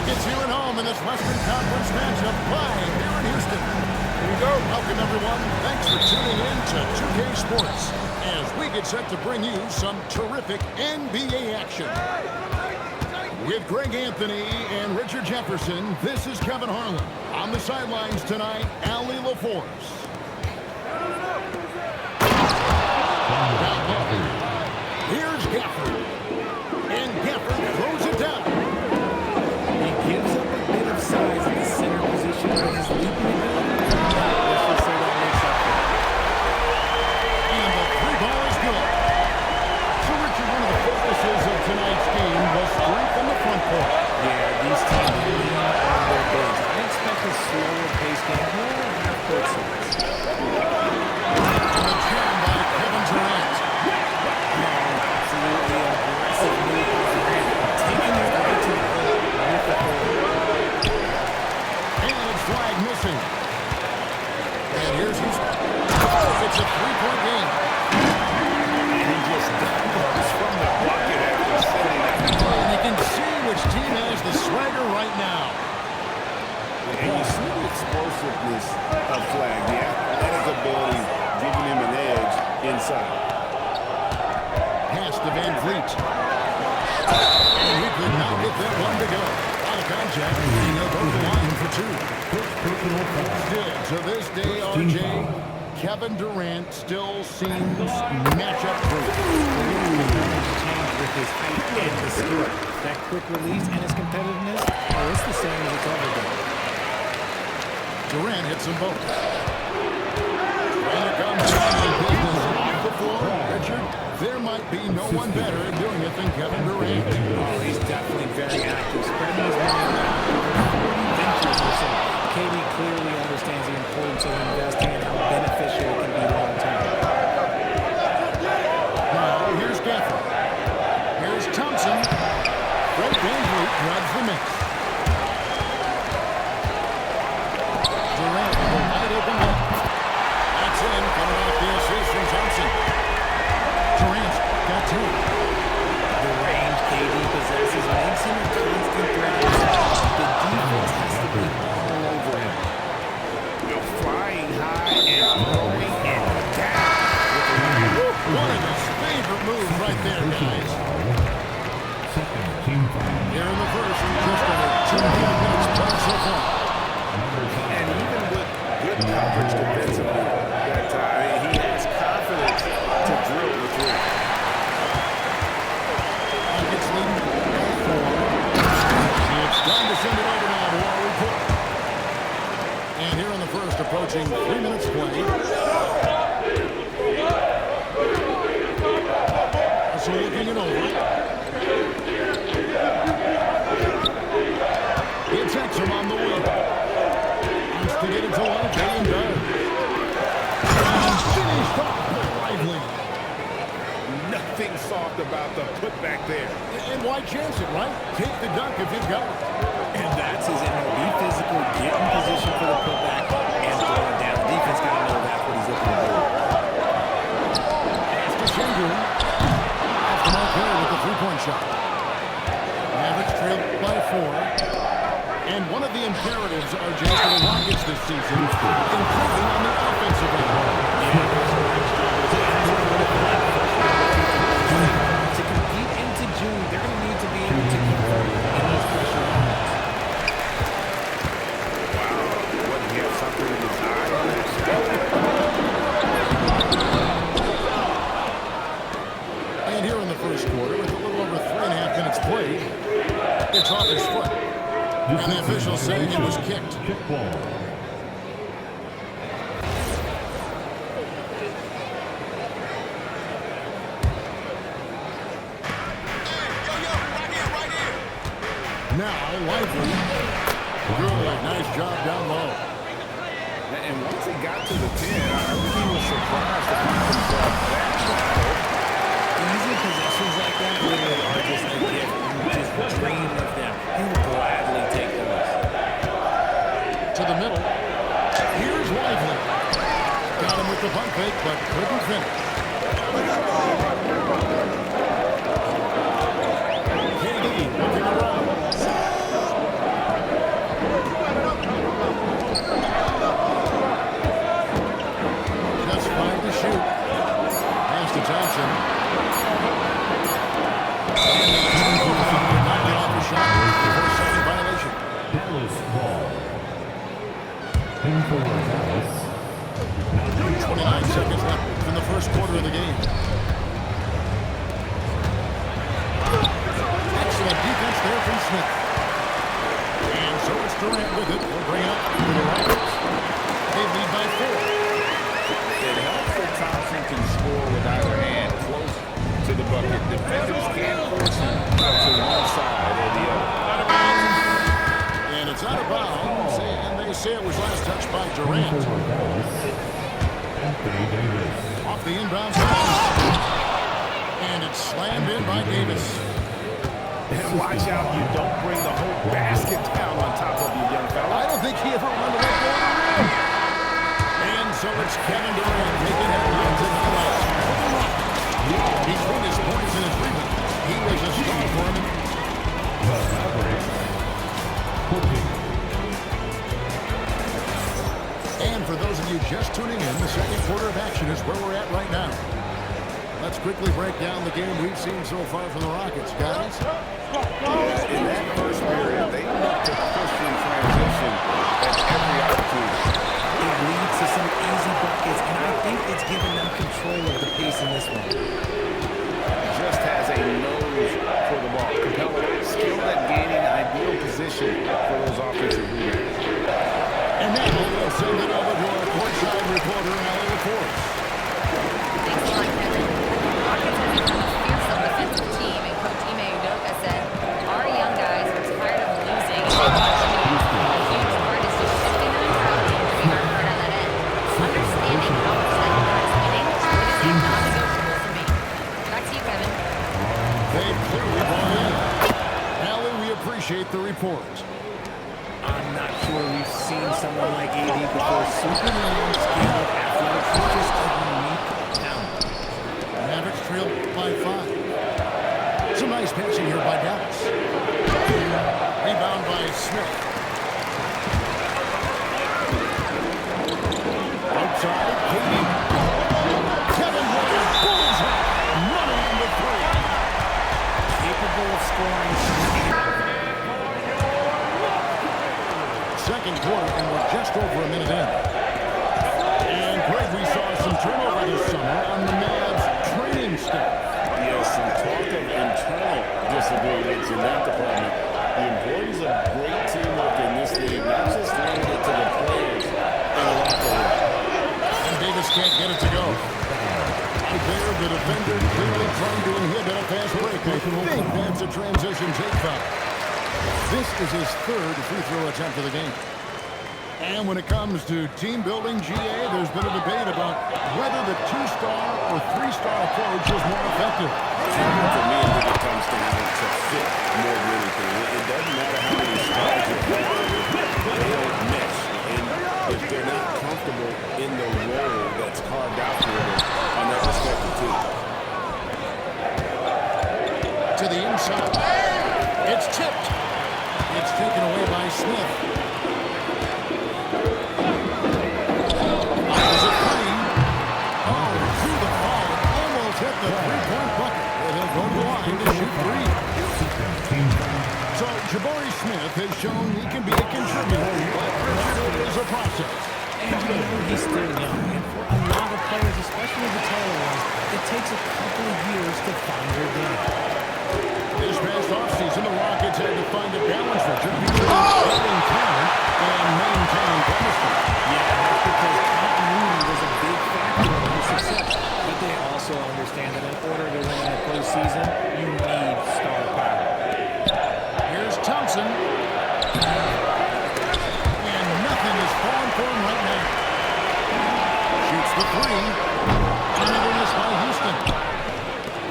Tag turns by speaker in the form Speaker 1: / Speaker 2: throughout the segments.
Speaker 1: Rockets here at home in this Western Conference matchup live here in Houston. Here we go. Welcome, everyone. Thanks for tuning in to 2K Sports as we get set to bring you some terrific NBA action. With Greg Anthony and Richard Jefferson, this is Kevin Harlan. On the sidelines tonight, Allie LaForce. Here's Gafford. And Gafford throws it down.
Speaker 2: He gives up a bit of size in the center position with his leaping ability. Let's just say that makes up for it.
Speaker 1: And the three ball is good. So, Richard, one of the focuses of tonight's game was strength in the front court.
Speaker 2: Yeah, these teams lean on their bigs. I expect a slower pace game, more half-court size.
Speaker 1: And the jam by Kevin Durant.
Speaker 2: Absolutely aggressive move by Durant, taking it over to the goal with the hold.
Speaker 1: And it's flag missing. And here's Houston. It's a three-point game.
Speaker 3: He just goes from the bucket after setting that.
Speaker 1: And you can see which team has the swagger right now.
Speaker 3: And you see the explosiveness of Flag, the athletic ability giving him an edge inside.
Speaker 1: Pass to Van Vliet. And he could not get that one to go. Out of contact, and he'll go to the line for two. Still, to this day, RJ, Kevin Durant still seems matchup proof.
Speaker 2: Change with his height and his skill. That quick release and his competitiveness, oh, it's the same as it's ever been.
Speaker 1: Durant hits them both. And it comes down to business off the floor. Richard, there might be no one better at doing it than Kevin Durant.
Speaker 2: Oh, he's definitely very active, spreading his money around. 40 ventures or so. KD clearly understands the importance of investing and how beneficial it can be long term.
Speaker 1: Now, here's Gafford. Here's Thompson. Fred VanVleet grabs the mix. Durant, the wide open look. That's in, coming off the assist from Thompson. Durant got two.
Speaker 2: The range KD possesses makes him a constant threat. The defense has to be all over him.
Speaker 3: You're flying high and throwing it down.
Speaker 1: One of his favorite moves right there, guys. Here in the first, just under 2 minutes played so far.
Speaker 3: And even with good coverage defensively, that time, he has confidence to drill the three.
Speaker 1: It's leading 4. It's time to send it over now to our report. And here in the first, approaching 3 minutes played. So looking it over. He attacks him on the wing. Wants to get it to one, and does. And finished off by Lively.
Speaker 3: Nothing soft about the putback there.
Speaker 1: And why chance it, right? Take the dunk if you've got it.
Speaker 2: And that's his MLB physical, get in position for the putback and throw it down. Defense got to know that's what he's looking to do.
Speaker 1: Pass to Sengun. Off the mark here with the three-point shot. Mavericks trailed by 4. And one of the imperatives, RJ, for the Rockets this season, improving on the offensive end.
Speaker 2: To compete into June, they're going to need to be able to convert in those pressure moments.
Speaker 3: Wow, what, he have something in his eye on that shot?
Speaker 1: And here in the first quarter, with a little over 3.5 minutes played, it's off his foot. And the official saying it was kicked. Now, Lively. Good, nice job down low.
Speaker 3: And once he got to the 10, he was surprised to find himself that shallow.
Speaker 2: Easy possessions like that literally are just a gift. You just dream of them. He will gladly take those.
Speaker 1: To the middle. Here's Lively. Got him with the pump fake, but couldn't finish. KD looking around. 29 seconds left in the first quarter of the game. Excellent defense there from Smith. And so it's Durant with it. He'll bring it up to the Rockets. They lead by 4.
Speaker 3: It helps that Thompson can score with either hand close to the bucket. Defenders can't force him to one side or the other.
Speaker 1: And it's out of bounds, and they say it was last touched by Durant. Off the inbounds pass. And it's slammed in by Davis.
Speaker 3: And watch out you don't bring the whole basket down on top of you, young fella.
Speaker 1: I don't think he ever won the right door to the rim. And so it's Kevin Durant making headlines in highlights. Between his points and his rebound, he was a star for him. And for those of you just tuning in, the second quarter of action is where we're at right now. Let's quickly break down the game we've seen so far from the Rockets, guys.
Speaker 3: In that first period, they looked to push in transition at every opportunity.
Speaker 2: It leads to some easy buckets, and I think it's given them control of the pace in this one.
Speaker 3: Just has a nose for the ball. Capella skilled at gaining ideal position for those offensive rebounds.
Speaker 1: And now we'll send it over to our courtside reporter, Allie LaForce.
Speaker 4: Thanks a lot, Kevin. Rockets have become a fearsome defensive team, and Coach Ime Udoka said, our young guys are tired of losing. A huge part is just shifting the mentality and doing our part on that end. Understanding how much that part is winning, it is a non-negotiable for me. Back to you, Kevin.
Speaker 1: They clearly bought in. Allie, we appreciate the report.
Speaker 2: I'm not sure we've seen someone like AD before. Super long, skilled, athletic, he's just a unique talent.
Speaker 1: Mavericks trail by 5. Some nice passing here by Dallas. Rebound by Smith. Outside, Katie. Kevin Durant pulls it. Running into 3.
Speaker 2: Capable of scoring.
Speaker 1: Second quarter, and we're just over a minute in. And Greg, we saw some turnover this summer on the Mavs training staff.
Speaker 3: Yes, some talk of internal disagreements in that department. The importance of great teamwork in this league, not just limited to the players in the locker room.
Speaker 1: And Davis can't get it to go. Right there, the defender clearly trying to inhibit a fast break. I think that's a transition take foul. This is his 3rd free throw attempt of the game. And when it comes to team building, GA, there's been a debate about whether the 2-star or 3-star approach is more effective.
Speaker 3: For me, I think it comes down to fit more than anything. It doesn't matter how many stars you play with, they don't mesh. And if they're not comfortable in the role that's carved out for them on their respective team.
Speaker 1: To the inside. It's tipped. It's taken away by Smith. Is it clean? Oh, through the fall. Almost hit the 3-point bucket. And he'll go to the line to shoot 3. So Jabari Smith has shown he can be a contributor, but it is a process.
Speaker 2: And he's still young. And for a lot of players, especially the taller ones, it takes a couple of years to find their game.
Speaker 1: This past offseason, the Rockets had to find a balance between building talent and maintaining chemistry.
Speaker 2: Yeah, that's because continuity was a big factor in their success. But they also understand that in order to win in the postseason, you need star power.
Speaker 1: Here's Thompson. And nothing is falling for him right now. Shoots the 3. Another miss by Houston.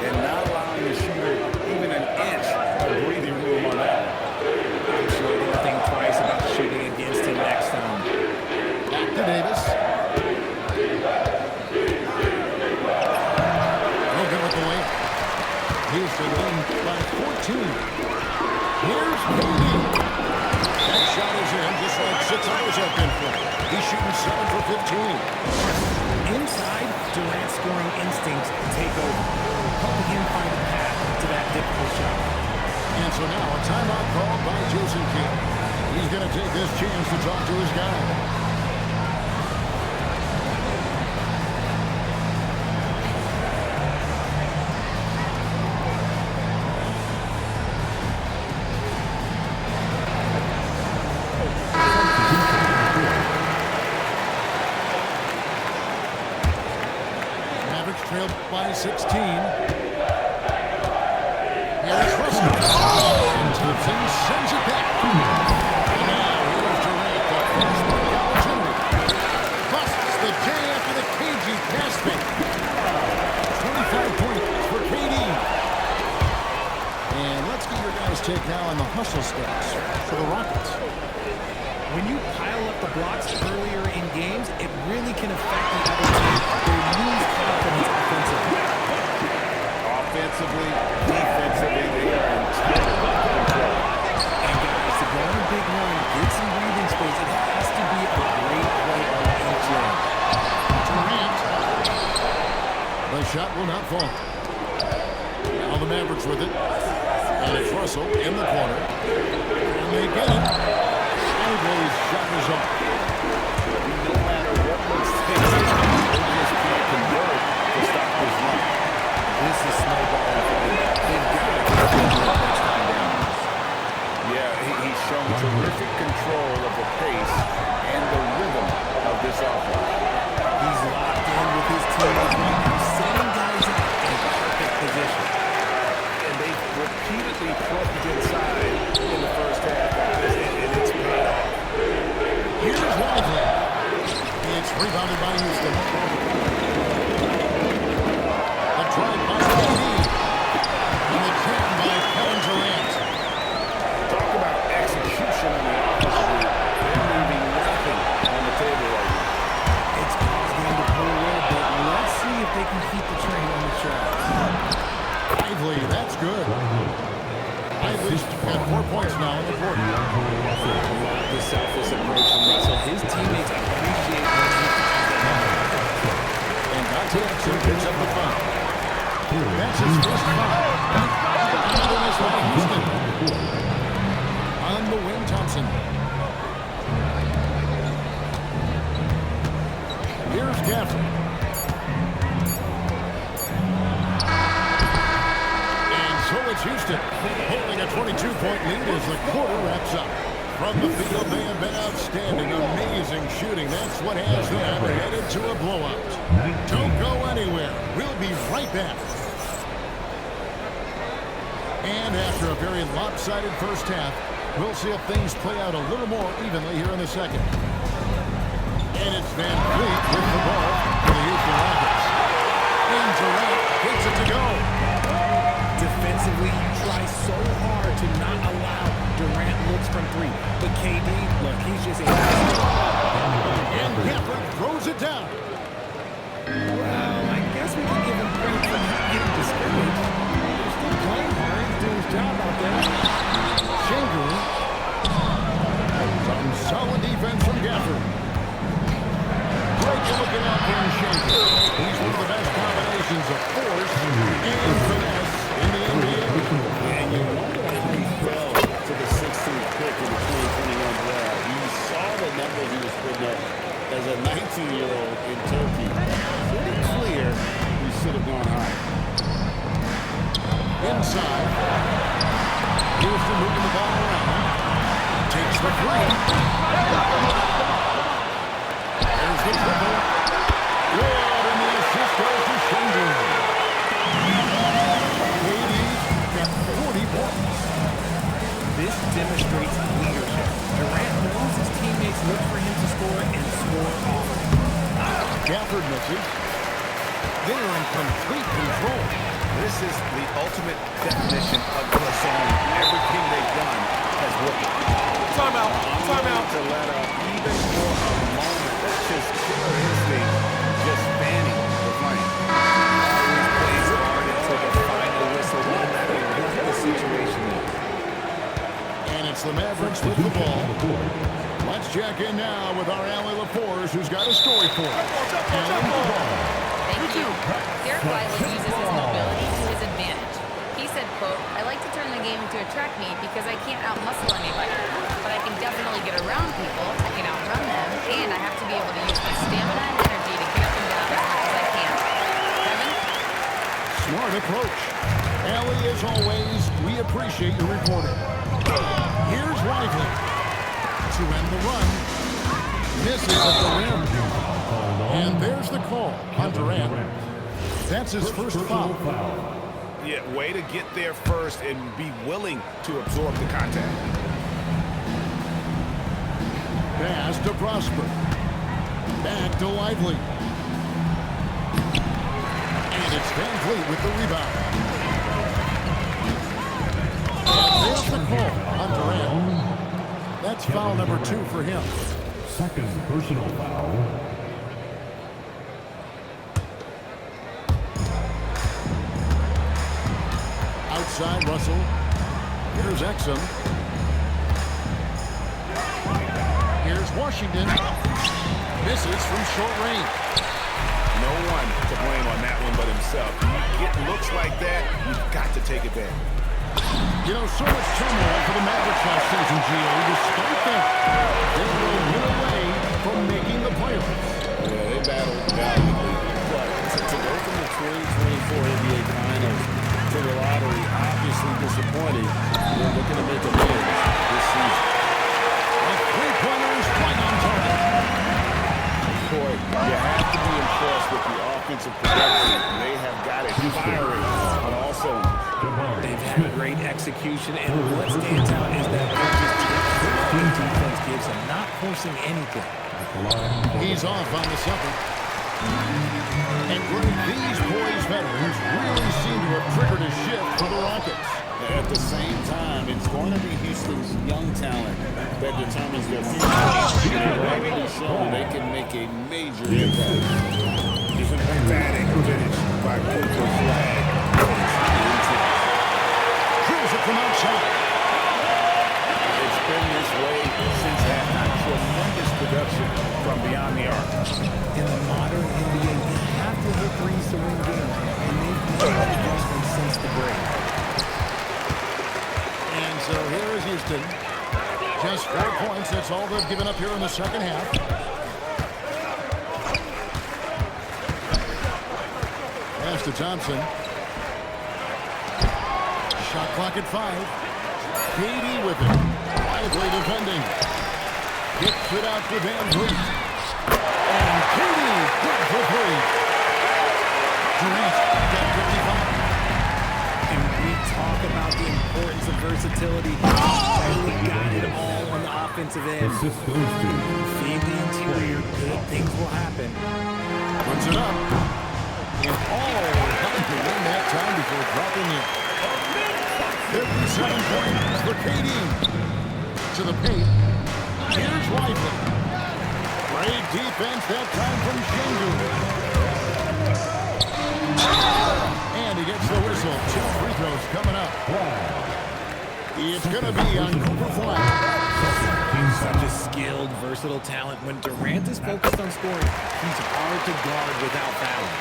Speaker 3: And not allowing the shooter even an inch of breathing room on that.
Speaker 2: I'm sure they'll think twice about shooting against him next time.
Speaker 1: Back to Davis. No good with the layup. Houston leading by 14. Here's Moody. That shot is in just like 6 others have been for him. He's shooting 7 for 15.
Speaker 2: Inside, Durant's scoring instincts take over, helping him find a path to that difficult shot.
Speaker 1: And so now a timeout called by Jason Kidd. He's going to take this chance to talk to his guy. by 16. Here's Russell. And Thompson sends it back. And now here's Durant, the first break opportunity. Busts the J after the cagey pass fake. 25 points for KD. And let's get your guys' take now on the hustle stats for the Rockets.
Speaker 2: When you pile up the blocks earlier in games, it really can affect the other team. They lose confidence offensively.
Speaker 3: Offensively, defensively, they are in total control.
Speaker 2: And guys, to go on a big run, get some breathing space, it has to be a great play on each end.
Speaker 1: Durant. The shot will not fall. Now the Mavericks with it. And it's Russell in the corner. And they get it. Sideways shot is off.
Speaker 3: No matter what looks things, they just can't convert to stop this run.
Speaker 2: This is snowballing for them. They've got to get much time down.
Speaker 3: Yeah, he's shown terrific control of the pace and the rhythm of this offense.
Speaker 2: He's locked in with his teammates right now, setting guys up in perfect position.
Speaker 3: And they've repeatedly plugged inside in the first half, guys, and it's paid off.
Speaker 1: Here's Lively. It's rebounded by Houston. The drive by KD. And the jam by Kevin Durant.
Speaker 3: Talk about execution on the offensive end. They're leaving nothing on the table right now.
Speaker 2: It's caused them to pull away, but let's see if they can keep the train on the tracks.
Speaker 1: Lively, that's good. Lively's got 4 points now in the quarter.
Speaker 2: The selfless approach from Russell. His teammates appreciate when he
Speaker 1: And Dante Exum picks up the foul. That's his first foul. Another miss by Houston. On the wing, Thompson. Here's Gafford. And so it's Houston, holding a 22-point lead as the quarter wraps up. From the field, they have been outstanding, amazing shooting. That's what has them headed to a blowout. Don't go anywhere. We'll be right back. And after a very lopsided first half, we'll see if things play out a little more evenly here in the second. And it's Van Vliet with the ball for the Houston Rockets. And Durant gets it to go.
Speaker 2: defensively, you try so hard to not allow Durant looks from three. But KD, look, he's just a...
Speaker 1: And Gafford throws it down.
Speaker 2: Well, I guess we can give him credit for not getting discouraged. He's still playing hard. He's doing his job out there.
Speaker 1: Shankly. Some solid defense from Gafford. Great looking out from Shankly. He's one of the best combinations of force and finesse in the NBA.
Speaker 3: And you wonder how he fell to the 16th pick in the 2021 draft. You saw the numbers he was putting up as a 19-year-old in Turkey. Pretty clear he should have gone higher.
Speaker 1: Inside. Houston moving the ball around. Takes the three. There's the triple. Good, and the assist goes to Shankly. KD's got 40 points.
Speaker 2: This demonstrates leadership. Durant knows his teammates look for him to score and score often.
Speaker 1: Gafford misses. They're in complete control.
Speaker 3: This is the ultimate definition of persona. Everything they've done has worked.
Speaker 2: Timeout. Timeout.
Speaker 3: To let up even for a moment. That's just killer instinct, just fanning the flame.
Speaker 2: Always plays hard until the final whistle, no matter what the situation is.
Speaker 1: And it's the Mavericks with the ball. Let's check in now with our Allie LaForce, who's got a story for us. Allie, the ball.
Speaker 4: Thank you. Derek Lively uses his mobility to his advantage. He said, quote, "I like to turn the game into a track meet because I can't out-muscle anybody. But I can definitely get around people, I can outrun them, and I have to be able to use my stamina and energy to get up and down as much as I can." Kevin?
Speaker 1: Smart approach. Allie, as always, we appreciate your reporting. Here's Lively to end the run. Misses at the rim. And there's the call on Durant. That's his first foul.
Speaker 3: Yeah, way to get there first and be willing to absorb the contact.
Speaker 1: Pass to Prosper. Back to Lively. And it's Van Vliet with the rebound. And there's the call on Durant. That's foul number 2 for him.
Speaker 5: Second personal foul.
Speaker 1: Outside Russell. Here's Exum. Here's Washington. Misses from short range.
Speaker 3: No one to blame on that one but himself. You get looks like that, you've got to take advantage.
Speaker 1: You know, so much turmoil for the Mavericks last season, GA. Despite that, they were a win away from making the playoffs.
Speaker 3: Yeah, they battled valiantly. But to go from the 2024 NBA Finals to the lottery, obviously disappointing. They're looking to make amends this season.
Speaker 1: A three-pointer is right on target.
Speaker 3: Boy, you have to be impressed with the offensive production. They have got it firing on all cylinders.
Speaker 2: They've had great execution, and what stands out is that they're just defense gives them, not forcing anything.
Speaker 1: He's off on the second. And Greg, these poised veterans really seem to have triggered a shift for the Rockets.
Speaker 3: At the same time, it's going to be Houston's young talent that determines their future. They've already shown they can make a major impact. It's an emphatic finish by Cooper Flag.
Speaker 1: Drills it from outside.
Speaker 3: It's been this way since halftime. Tremendous production from beyond the arc.
Speaker 2: In the modern NBA, you have to hit threes to win games, and they've made adjustments since the break.
Speaker 1: And so here is Houston. Just 4 points. That's all they've given up here in the second half. Pass to Thompson. Shot clock at 5. KD with it. Lively defending. Gets it out to Van Vliet. And KD good for 3. Durant got 55.
Speaker 2: And we talk about the importance of versatility. They got it all on the offensive end.
Speaker 5: Assist goes to
Speaker 2: Feed the interior, good things will happen.
Speaker 1: Runs it up. And having to win that time before dropping in. 57 points for KD. To the paint. Here's Lively. Great defense that time from Shingu. And he gets the whistle. 2 free throws coming up. It's going to be on Cooper Flag.
Speaker 2: Such a skilled, versatile talent. When Durant is focused on scoring, he's hard to guard without fouling.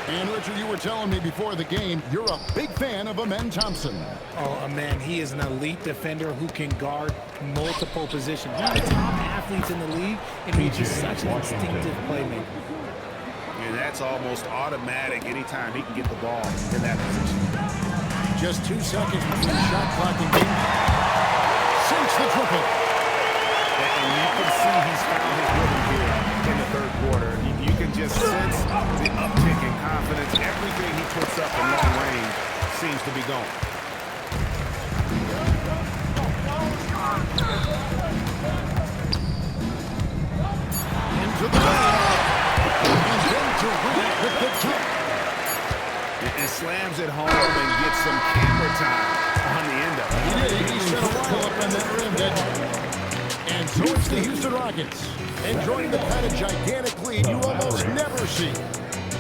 Speaker 1: And Richard, you were telling me before the game, you're a big fan of Amen Thompson.
Speaker 2: Oh, man, he is an elite defender who can guard multiple positions. One of the top athletes in the league, and he's just such an instinctive playmaker.
Speaker 3: And that's almost automatic anytime he can get the ball in that position.
Speaker 1: Just 2 seconds between shot clock and game. Sinks the triple.
Speaker 3: And you can see he's found his rhythm here in the third quarter. You can just sense the uptick in confidence. Everything he puts up in long range seems to be gone.
Speaker 1: Into the lane. And then Durant with the tip.
Speaker 3: It slams it home and gets some camera time on the end of it.
Speaker 1: He did. He set a while up on that rim, didn't he? And so it's the Houston Rockets enjoying the kind of gigantic lead you almost never see.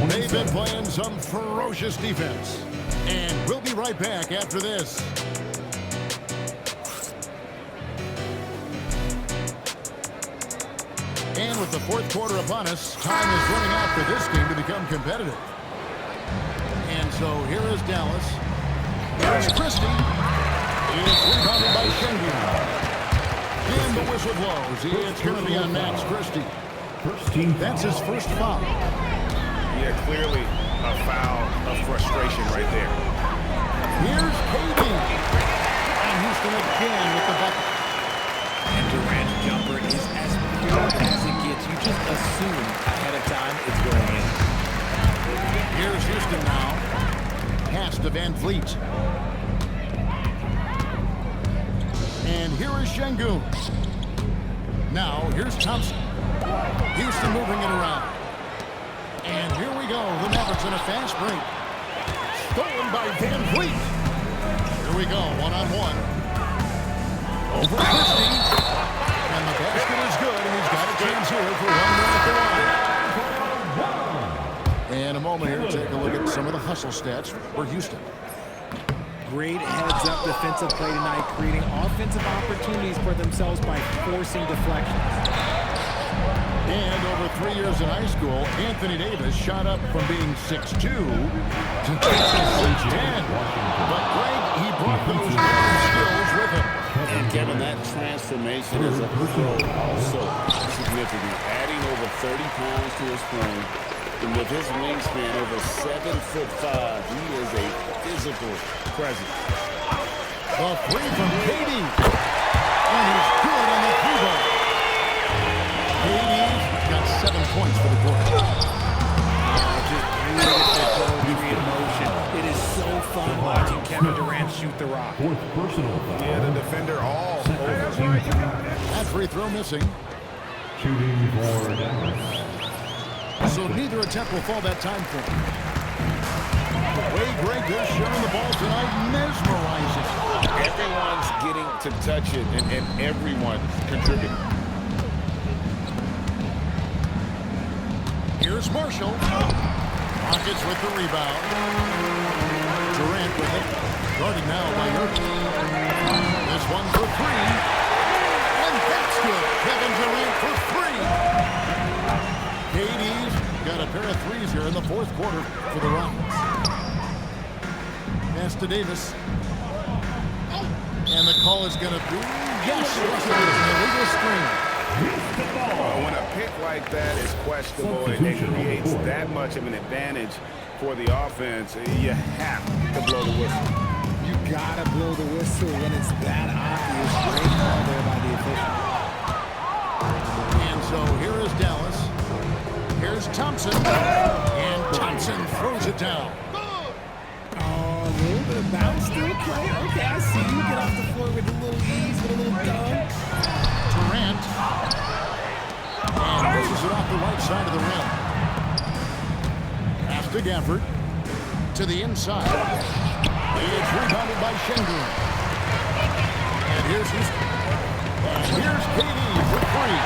Speaker 1: They've been playing some ferocious defense. And we'll be right back after this. And with the fourth quarter upon us, time is running out for this game to become competitive. And so here is Dallas. Here's Christie. It's rebounded by Shingu. And the whistle blows. It's going to be on Max Christie. That's his first foul.
Speaker 3: Yeah, clearly a foul of frustration right there.
Speaker 1: Here's KD. And Houston again with the bucket.
Speaker 2: And Durant's jumper is as pure as it gets. You just assume ahead of time it's going in.
Speaker 1: Here's Houston now. Pass to Van Vliet. And here is Şengün. Now, here's Thompson. Houston moving it around. And here we go. The Mavericks in a fast break. Stolen by Van Vliet. Here we go, one-on-one. Over Christie. And the basket is good, and he's got a chance here for one more at the line. And a moment here to take a look at some of the hustle stats for Houston.
Speaker 2: Great heads-up defensive play tonight, creating offensive opportunities for themselves by forcing deflections.
Speaker 1: And over 3 years in high school, Anthony Davis shot up from being 6'2" to 6'10". But Greg, he brought those skills with him.
Speaker 3: And Kevin, that transformation as a pro also significant. Adding over 30 pounds to his frame. And with his wingspan over 7'5", he is a physical presence.
Speaker 1: The three from KD. And he's good on the three-ball. KD's got 7 points for the quarter.
Speaker 2: Just beautiful poetry in motion. It is so fun watching Kevin Durant shoot the rock.
Speaker 5: Fourth personal foul.
Speaker 3: Yeah, the defender all over.
Speaker 1: That free throw missing.
Speaker 5: Shooting for Dallas.
Speaker 1: So neither attempt will fall that time for him. The way Greg is sharing the ball tonight, mesmerizing.
Speaker 3: Everyone's getting to touch it, and everyone's contributing.
Speaker 1: Here's Marshall. Rockets with the rebound. Durant with it. Guarded now by ERUPTS. This one for three. And that's good. Kevin Durant for three. KD's got a pair of threes here in the fourth quarter for the Rockets. Pass to Davis. And the call is going to be, yes, it is an illegal screen.
Speaker 3: When a pick like that is questionable and it creates that much of an advantage for the offense, you have to blow the whistle.
Speaker 2: You gotta blow the whistle when it's that obvious. Great call there by the official.
Speaker 1: And so here is Dallas. Here's Thompson. And Thompson throws it down.
Speaker 2: Oh, a little bit of bounce still play. Okay, I see you get off the floor with a little ease, with a little dunk.
Speaker 1: Durant. And pushes it off the right side of the rim. Pass to Gafford. To the inside. It's rebounded by Şengün. And here's Houston. And here's KD for three.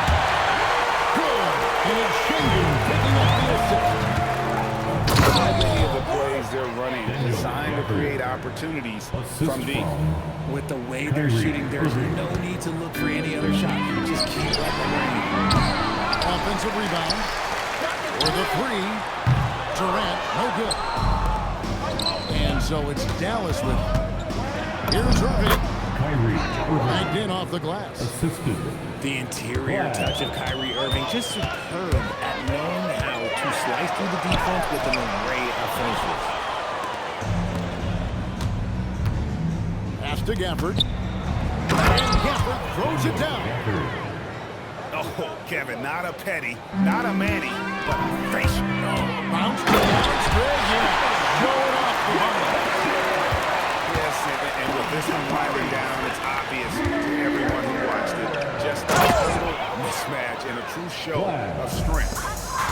Speaker 1: Good. And it's Şengün picking up the assist.
Speaker 3: So many of the plays they're running designed to create opportunities from deep.
Speaker 2: With the way they're shooting, there's no need to look for any other shot. You just keep letting them rain.
Speaker 1: Offensive rebound. For the three. Durant, no good. And so it's Dallas with it. Here's Irving.
Speaker 5: Kyrie
Speaker 1: Backed
Speaker 5: Irving
Speaker 1: in off the glass.
Speaker 5: assisted.
Speaker 2: The interior touch of Kyrie Irving, just superb at knowing how to slice through the defense with an array of finishes.
Speaker 1: Pass to Gafford. And Gafford throws it down.
Speaker 3: Oh, Kevin, not a petty, not a Manny, but a face.
Speaker 1: Bounce to Alex Gregg. Show it off the ball.
Speaker 3: Yes, and with this one winding down, it's obvious to everyone who watched it. Just a total mismatch and a true show of strength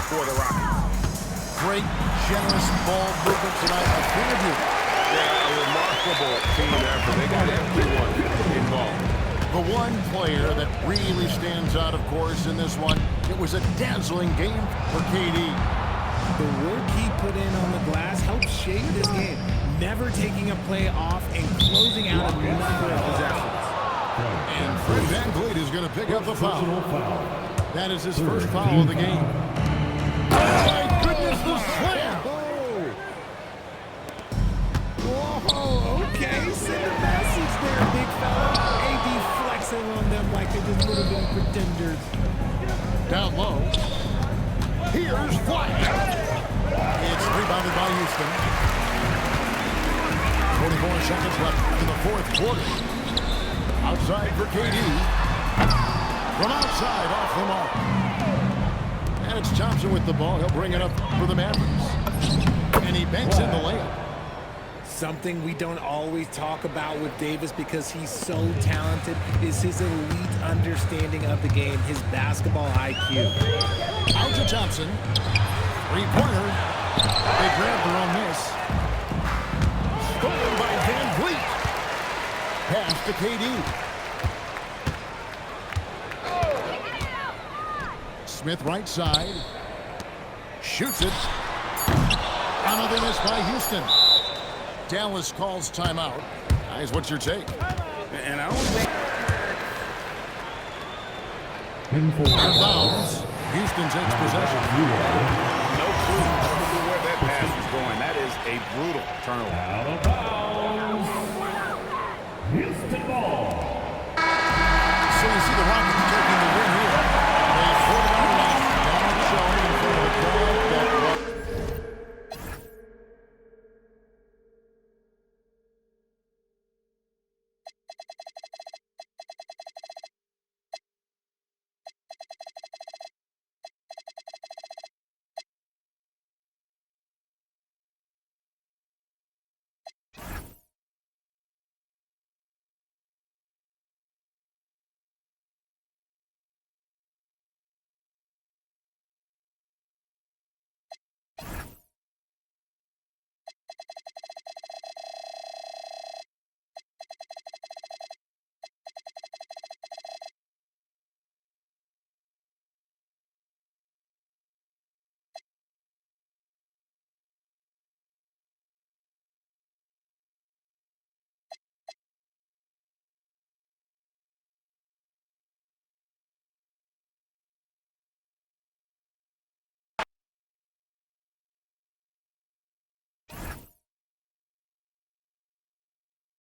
Speaker 3: for the Rockets.
Speaker 1: Great, generous ball movement tonight. A preview.
Speaker 3: Yeah, a remarkable team effort. They got everyone involved.
Speaker 1: The one player that really stands out, of course, in this one, it was a dazzling game for KD.
Speaker 2: The work he put in on the glass helped shape this game, never taking a play off and closing out a number of possessions.
Speaker 1: And Fred VanVleet is going to pick up the
Speaker 5: Personal
Speaker 1: foul.
Speaker 5: foul.
Speaker 1: That is his first foul of the game. Oh, my goodness, the slam!
Speaker 2: Whoa, okay, send a message there, big fella. AD flexing on them like they're just little bitty pretenders.
Speaker 1: Down low. Here's Flash. It's rebounded by Houston. 44 seconds left in the fourth quarter. Outside for KD. From outside, off the mark. And it's Thompson with the ball. He'll bring it up for the Mavericks. And he banks in the layup.
Speaker 2: Something we don't always talk about with Davis because he's so talented is his elite understanding of the game, his basketball IQ.
Speaker 1: Out to Thompson. Three-pointer. They grab their own miss. Stolen by Van Vliet. Pass to KD. Smith right side. Shoots it. Another miss by Houston. Dallas calls timeout. Guys, what's your take?
Speaker 3: And I don't think...
Speaker 1: Bounds. Houston takes possession.
Speaker 3: No clue where that pass is going. That is a brutal turnover.
Speaker 5: Out of bounds. Houston ball.